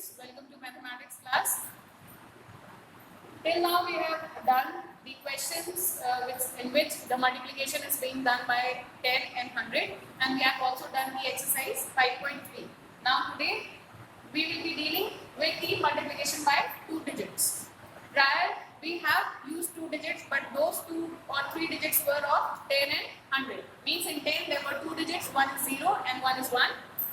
students, welcome to mathematics class. Till now we have done the questions in which the multiplication is being done by 10 and 100, and we have also done the exercise 5.3. Now today we will be dealing with the multiplication by 2 digits. Prior we have used 2 digits, but those 2 or 3 digits were of 10 and 100. Means in 10 there were 2 digits, one is 0 and one is 1.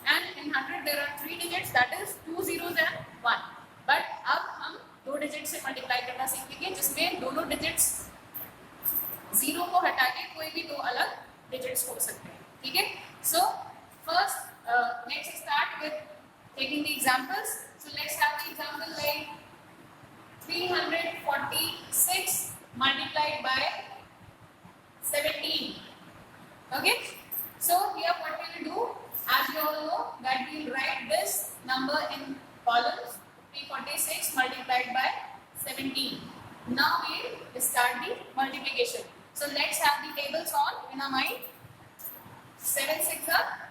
And in 100 there are 3 digits, that is 2 zeros and 1. But अब हम 2 digits से multiply करना सीखेंगे जिसमें दोनों digits 0 को हटा के कोई भी 2 अलग digits हो सकते हैं. ठीक है? So first let's start with taking the examples. So let's have the example like 346 multiplied by 17. Okay? So here what we will do, as you all know that we will write this number in columns, 346 multiplied by 17. Now we will start the multiplication. So let's have the tables on in our mind. 7 6 are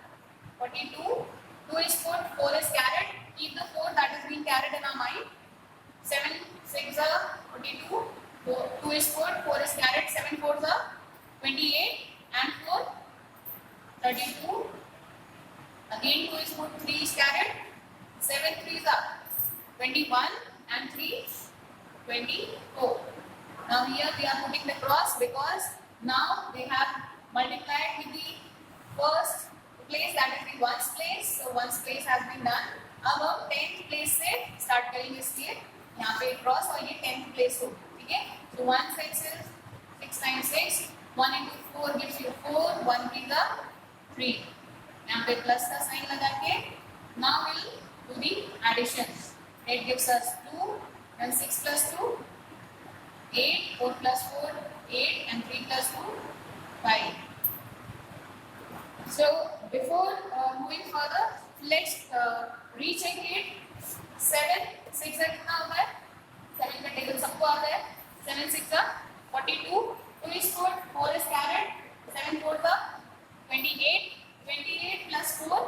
42, 2 is put, 4 is carried. Keep the 4 that is being carried in our mind. 7 6 are 42, 2 is put, 4 is carried, 7 4s are 28 and 4 32. Again 2 is put, 3 is carried, 7 3s are 21 and 3 24. Now here we are putting the cross because now they have multiplied with the first place, that is the ones place. So ones place has been done. अब हम 10th place से start करेंगे, इसलिए यहाँ पे cross और ये 10th place हो. ठीक है? So 1 6 is 6 times 6. 1 into 4 gives you 4. 1 gives the 3. यहाँ पे प्लस का साइन लगा के now we'll do the addition. 8 gives us 2 and 6 plus 2 8, 4 plus 4 8 and 3 plus 2 5. So before moving further, let's recheck it. 7 6 का कितना होता है? 7 का टेबल सबको आता है. 7 6 का 42, 2 is put, 4 is carried, 7 4 का 28, 28 plus 4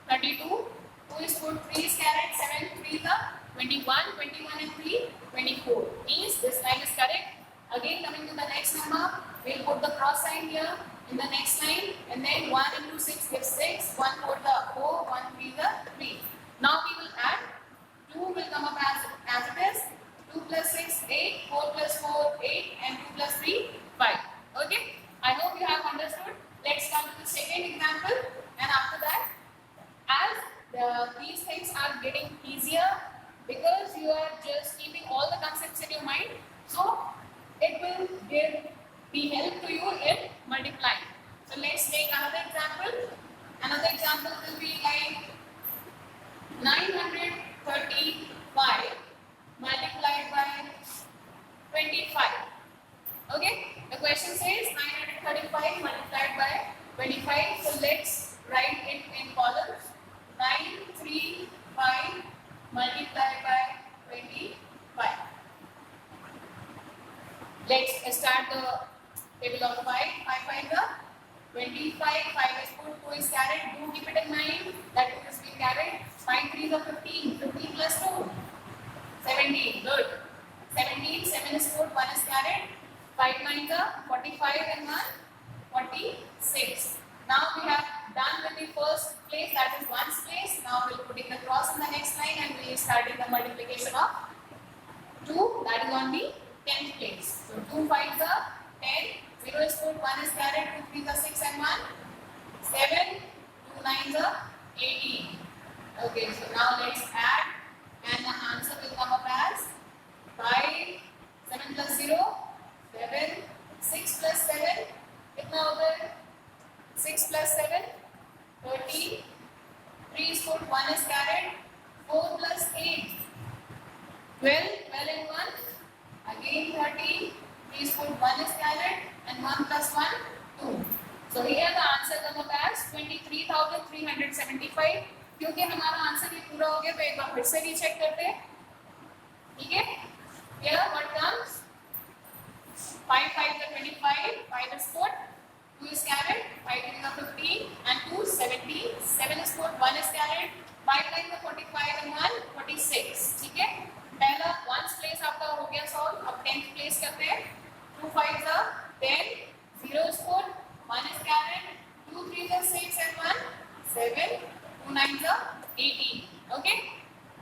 32, 2 is put, 3 is carried, 7 3 का 21, 21 and 3 24. Means this line is correct. Again coming to the next number, we'll put the cross sign here in the next line, and then 1 into 6 gives 6, 1 4 the 4, 1 3 the 3. Now we will add. 2 will come up as it is. 2 plus 6 8, 4 plus 4 8 and 2 plus 3 5. Okay? I hope you have understood. Let's come to the second example, and after that, as these things are getting easier because you are just keeping all the concepts in your mind, so it will give the help to you in multiplying. So let's take another example. Another example will be like 935 multiplied by 25. Okay? The question says 935 multiplied by 25. So let's write it in columns. 935 multiplied by 25. Let's start the table of 5. 5 5 the 25. 5 is put, 2 is carried. Do keep it in mind that it is being carried. 5 3 the 15. 15 plus 2 17. Good. 17. 7 is put, 1 is carried. 5 9 the 45 and 1 46. Now we have done with the first place, that is ones place. Now we will put in the cross in the next line and we will start in the multiplication of 2, that is on the 10th place. So 2 5 the 10, 0 is put, 1 is carried, 2 3 the 6 and 1 7, 2 9 the 18. Okay, so now let's add, and the answer will come up as 5, 7 plus 0 7, 6 plus 7 कितना होगा? 6 plus 7 13, 3 is put, 1 is carried, 4 plus 8 12, 12 and 1 again 13, 3 is put, 1 is carried and 1 plus 1 2. So here the answer comes up as 23,375. क्योंकि हमारा answer ये पूरा हो गया तो एक बार फिर से रीचेक करते हैं. ठीक है? Here what comes? 5 5 the 25, 5 is put, 2 is carried, 5 3 the 15 and 2 17, 7 is put, 1 is carried, 5 9 the 45 and 1 7, 2 9s are 18. Okay.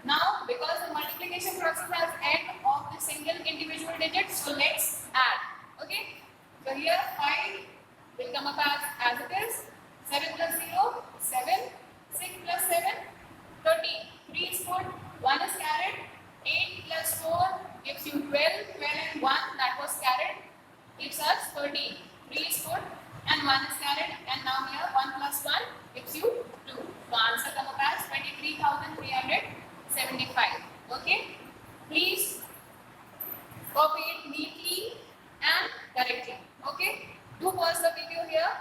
Now, because the multiplication process has end of the single individual digit, so let's add. Okay. So here 5 will come up as it is. 7 plus 0, 7. 6 plus 7, 13. 3 is put, 1 is carried. 8 plus 4 gives you 12. 12 and 1 that was carried gives us 13. 3 is put and 1 is carried, and now here 1 plus 1 gives you 2. So answer comes up as 23,375. Okay. Please copy it neatly and correctly. Okay. Do pause the video here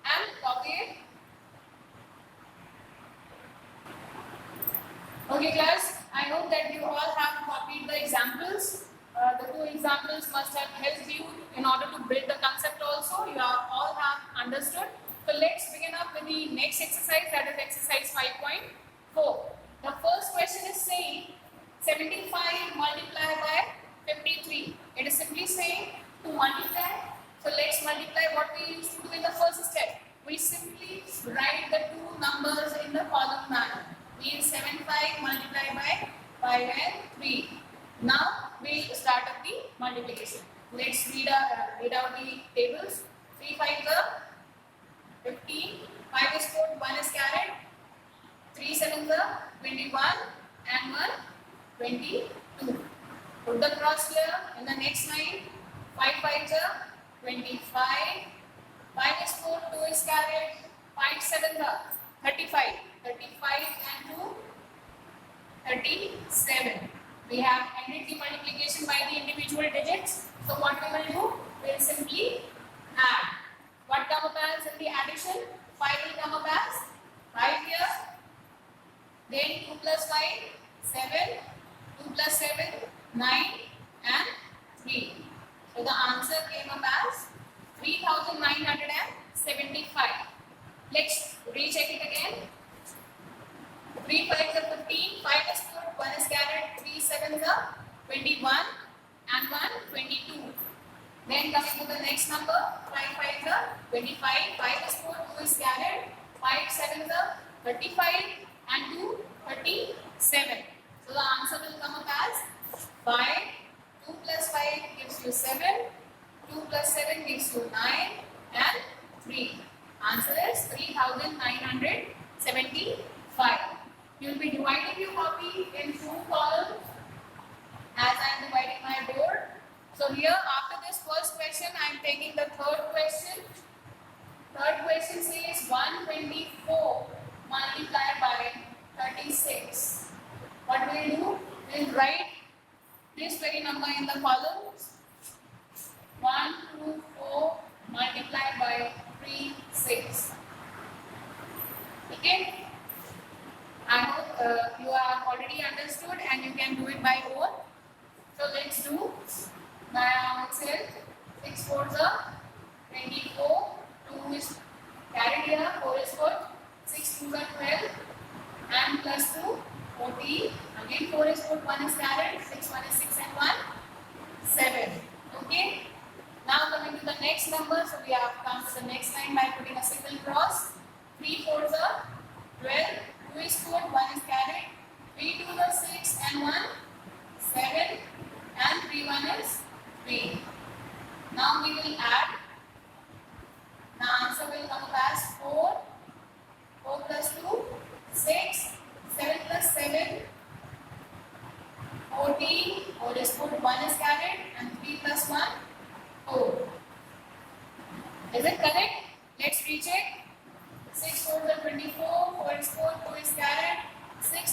and copy it. Okay class, I hope that you all have copied the examples. The two examples must have helped you in order to build the concept also. You all have understood. So let's begin up with the next exercise, that is exercise 5.4. The first question is saying 75 multiplied by 53. It is simply saying to multiply. So let's multiply what we used to do in the first step. We simply write the two numbers in the column manner. Means 75 multiplied by 5 and 3. Now we start up the multiplication. Let's read out the tables. 3 5 are 15. 5 is put, 1 is carried. 3 7 are 21 and 1 22. Put the cross here in the next line. 5 5 are 25. 5 is put, 2 is carried. 5 7 are 35. 35 and 2 37. We have ended the multiplication by the individual digits. So what we will do? We will simply add. What come up as in the addition? 5 will come up as 5 here. Then 2 plus 5, 7. 2 plus 7, 9 and 3. So the answer came up as 3,975. Let's recheck it again. 3 5 are 15, 5 is put, 1 is carried, 3 7 are 21 and 1 22. Then coming to the next number, 5 5 are 25, 5 is put, 2 is carried, 5 7 are 35 and 2 37. So the answer will come up as 5. 2 plus 5 gives you 7, 2 plus 7 gives you 9 and 3. Answer is 3,975. You will be dividing your copy in 2 columns as I am dividing my board. So here after this first question I am taking the third question. Third question says 124 multiplied by 36. What will you do? We will write this very number in the columns. 124 multiplied by 36. Okay. I hope you have already understood and you can do it by own. So let's do by our itself. 6 4s are 24. 2 is carried here. 4 is put. 6 2s are 12 and plus 2 14. Again 4 is put. 1 is carried. 6 1 is 6 and 1 7. Okay. Now coming to the next number. So we have come to the next line by putting a single cross. 3 4s are 12. 2 is put, 1 is carried, 3 2 are 6 and 1, 7 and 3 1 is 3. Now we will add. The answer will come up as 4, 4 plus 2, 6, 7 plus 7, 14, 4 is put, 1 is carried and 3 plus 1, 4. Is it correct? Let's recheck. 6 4 is 24, 4 is 4, 2 is carried, 6 2 is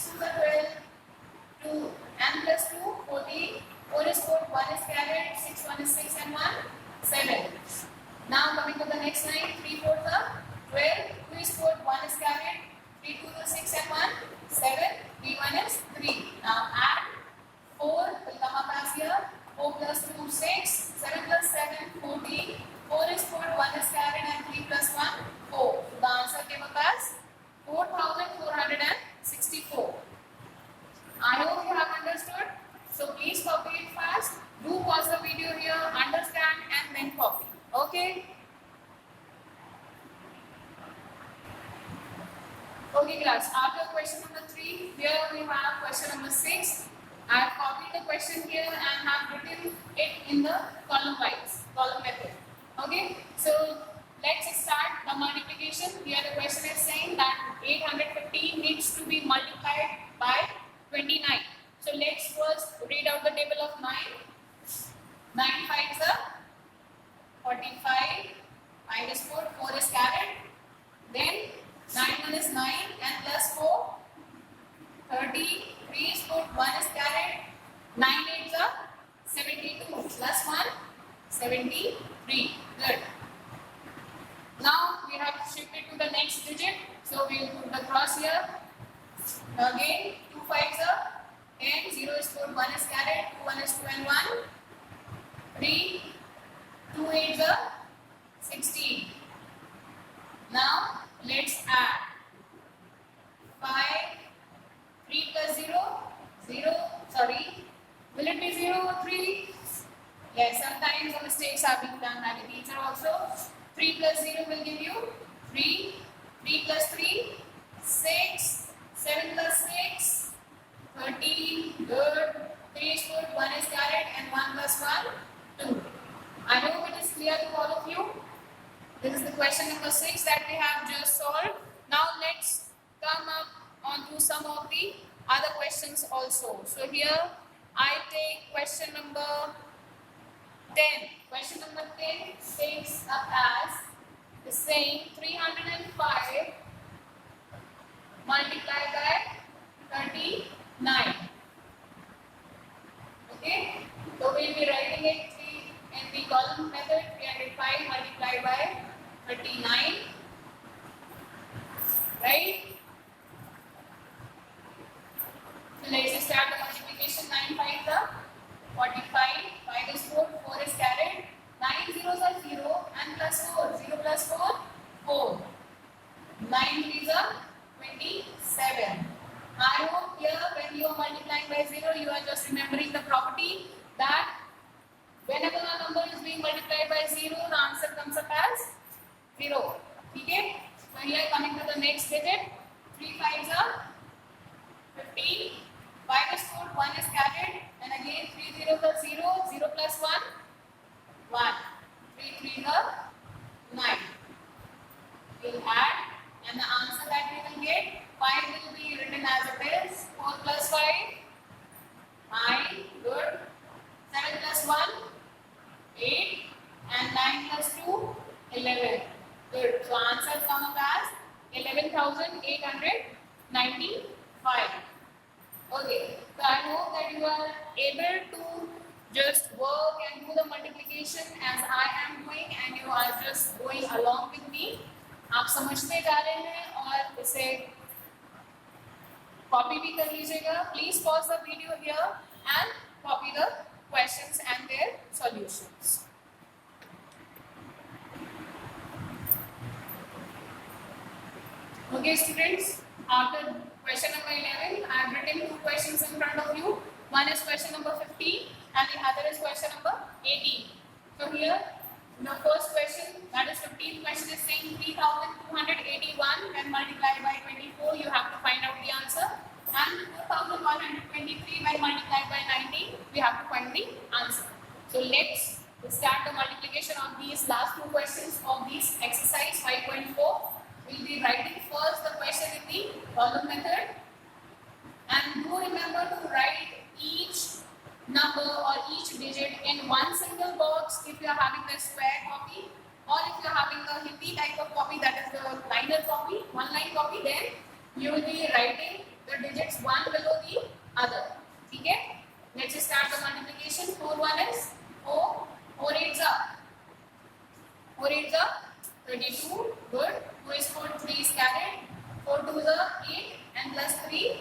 12, 2 and plus 2, 14, 4 is 4, 1 is carried, 6 1 is 6 and 1, 7. Now coming to the next line, 3 4 is 12, 2 is 4, 1 is carried, 3 2 is 6 and 1, 7, 3 1 is 3. Now add 4 will come up as here, 4 plus 2, 6, 7 plus 7, 14, 4 is 4, 1 is carried and 3 plus 1, 4. So the answer came up as 4,464. I hope you have understood. So please copy it fast. Do pause the video here, understand and then copy. Okay. Okay class, after question number 3, here we have question number 6. I have copied the question here and have written it in the column method. Okay, so let's start the multiplication. Here the question is saying that 815 needs to be multiplied by 29. So let's first read out the table of 9. 9 5s are 45, 5 is 4, 4 is carried. Then 9 1 is 9 and plus 4, 30, 3 is put, 1 is carried. 9 8s are 72 plus 1, 73. Good. Now we have shifted to the next digit. So we will put the cross here. Again, 2 5s are 10, 0 is put, 1 is carried, 2 1 is 2 and 1. 3, 2 8s are 16. Now let's add 5, 3 plus 0, 0, sorry, will it be 0 or 3? Yes, sometimes the mistakes are being done by the teacher also. 3 plus 0 will give you 3, 3 plus 3, 6, 7 plus 6, 13, good, 3 is put, 1 is carried and 1 plus 1, 2. I hope it is clear to all of you. This is the question number 6 that we have just solved. Now let's come up onto some of the other questions also. So here I take question number 10. Question number 10 takes up as the same 305 multiplied by 39. Okay, so we'll be writing it in the column method. 305 multiplied by 39, right? So let's start the multiplication. 9 5s are 45, 5 is 4, 4 is carried, 9 zeros are 0 and plus 4, 0 plus 4, 4, 9 3s are 27. I hope here when you are multiplying by 0, you are just remembering the property that whenever a number is being multiplied by 0, the answer comes up as 0. Okay? So here coming to the next digit, 3 5s are 15, 5 is put, 1 is carried, and again 3 zeros are 0, 0 plus 1, 1, 3 3s are 9. We'll add, and the answer that we will get, 5 will be written as it is, 4 plus 5, 9, good, 7 plus 1, 8, and 9 plus 2, 11. Good. So answer come up as 11,895. Okay. So I hope that you are able to just work and do the multiplication as I am doing, and you are just going along with me. आप समझते जा रहे हैं और इसे copy भी कर लीजिएगा. Please pause the video here and copy the questions and their solutions. Okay students, after question number 11, I have written 2 questions in front of you. One is question number 15 and the other is question number 18. So here, the first question, that is 15th question, is saying 3,281 when multiplied by 24, you have to find out the answer. And 4,123 when multiplied by 19, we have to find the answer. So let's start the multiplication of these last 2 questions of this exercise 5.4. We'll be writing first the question in the column method. And do remember to write each number or each digit in one single box if you are having the square copy, or if you are having the Hindi type of copy, that is the liner copy, one line copy, then you will be writing the digits one below the other. Okay? Let's start the multiplication. 4 1 is 4, 4 8s are 32, good. 2 is 4, 3 is carried, 4 2s are 8 and plus 3,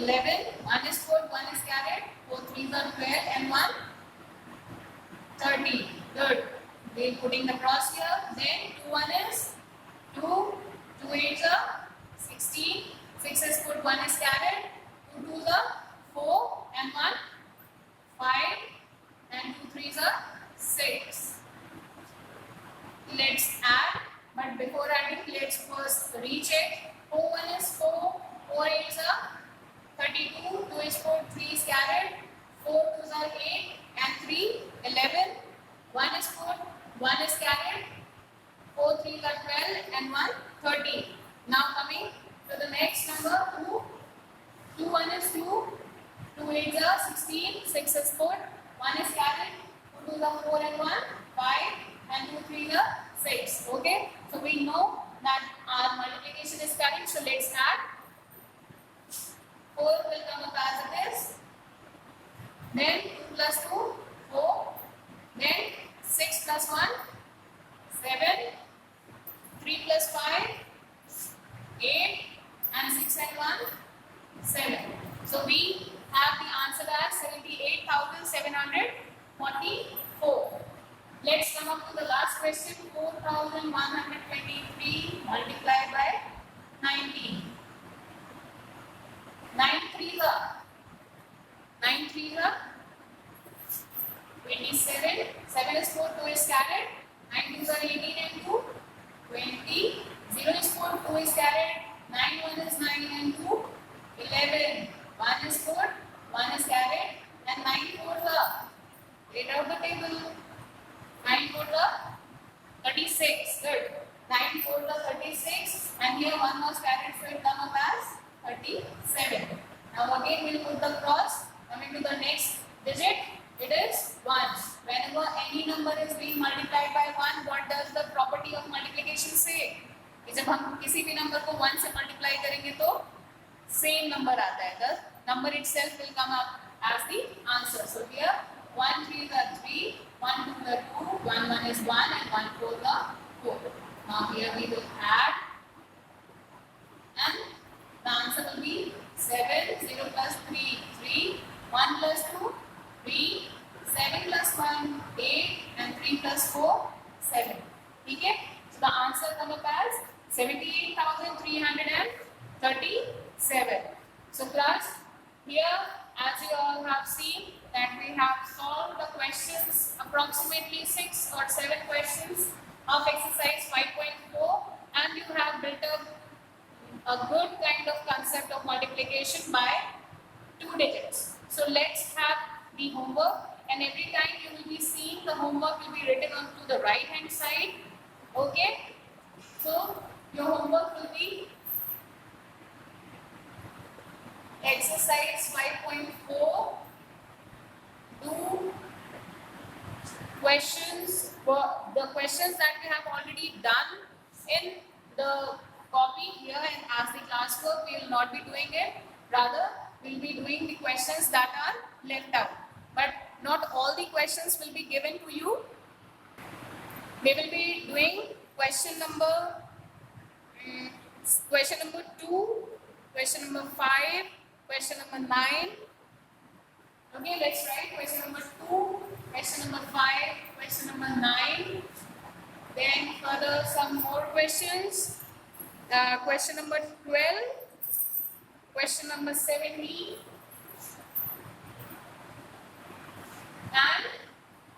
11, 1 is 4, 1 is carried, 4 3s are 12 and 1, 30, good. We are putting the cross here, then 2 1 is 2, 2 8s are 16, 6 is put, 1 is carried, 2 2s are 4 and 1, 5 and 2 3s are 6. Let's add, but before adding, let's first recheck. 4 4 8s are 32, 2 is 4, 3 is carried, 4 2s are 8 and 3 11, 1 is 4, 1 is carried, 4 3s are 12 and 1 13. Now coming to the next number 2, 2 1 is 2, 2 8s are 16, 6 is 4, 1 is carried, 2 2s are 4 and 1 5 and 2 3s are 6. Okay, so we know that our multiplication is correct, so let's add. 4 will come up as it is, then 2 plus 2 4, then 6 plus 1 7, 3 plus 5 8 and 6 and 1 7. So we have the answer as 78,744. Let's come up to the last question. 4,123 multiplied by 19. 9 3s are 27. 7 is 4, 2 is carried. 9 2s are 18 and 2 20. 0 is 4, 2 is carried. 9 1 is 9 and 2 11. 1 is 4, 1 is carried, and 9 4s are, read out the table. 9 4s are 36. Good. 9 4s are 36, and here 1 was carried, so it comes up as 37. Now again we'll put the cross. Coming to the next digit, it is 1. Whenever any number is being multiplied by 1, what does the property of multiplication say? जब हम किसी भी number को 1 से multiply करेंगे तो same number आता है. The number itself will come up as the answer. So here 1 3 are 3, 1 2 are 2, 1 1 is 1 and 1 4 are 4. Now here we will add, and the answer will be 7. 0 plus 3 3, 1 plus 2 3, 7 plus 1 8 and 3 plus 4 7. Okay, so the answer comes up as 78,337. So class, here as you all have seen that we have solved the questions, approximately 6 or 7 questions of exercise 5.4, and you have built up a good kind of concept of multiplication by 2 digits. So let's have the homework, and every time you will be seeing the homework will be written onto the right hand side. Okay, so your homework will be exercise 5.4. Do questions, the questions that we have already done in the copy here, and as the classwork we will not be doing it. Rather, we will be doing the questions that are left out. But not all the questions will be given to you. We will be doing question number 2, question number 5, question number 9. Okay, let's write question number 2, question number 5, question number 9. Then further some more questions. Question number 12, question number 17 and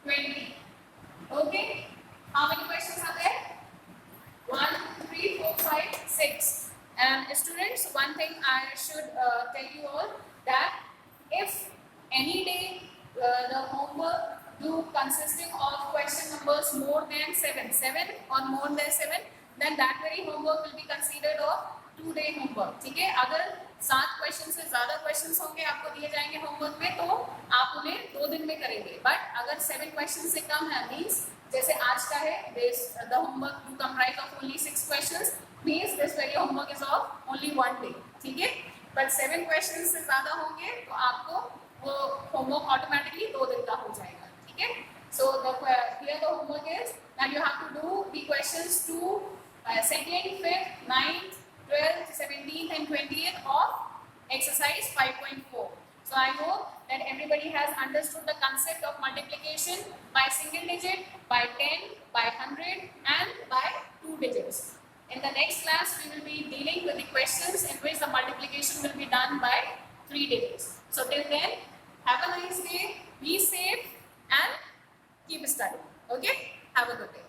20. Okay, how many questions are there? 1 2 3 4 5 6. And students, one thing I should tell you all, that if any day the homework do consisting of question numbers more than 7 or more than 7, then that very homework will be considered of 2-day homework. ठीक है, अगर 7 question से ज़्यादा questions होंगे आपको दिए जाएंगे homework में, तो आप उन्हें 2 दिन में करेंगे. बट अगर 7 क्वेश्चन से कम है, मीन्स जैसे आज का है, the homework to comprise of only 6 questions, means this very homework is of only 1 day. ठीक है, बट 7 क्वेश्चन से ज़्यादा होंगे तो आपको वो होमवर्क ऑटोमेटिकली 2 दिन का हो जाएगा. ठीक है, सो here the homework is that you have to do the questions to 2nd, 5th, 9th, 12th, 17th and 20th of exercise 5.4. So I hope that everybody has understood the concept of multiplication by single digit, by 10, by 100 and by 2 digits. In the next class we will be dealing with the questions in which the multiplication will be done by 3 digits. So till then, have a nice day, be safe and keep studying. Okay, have a good day.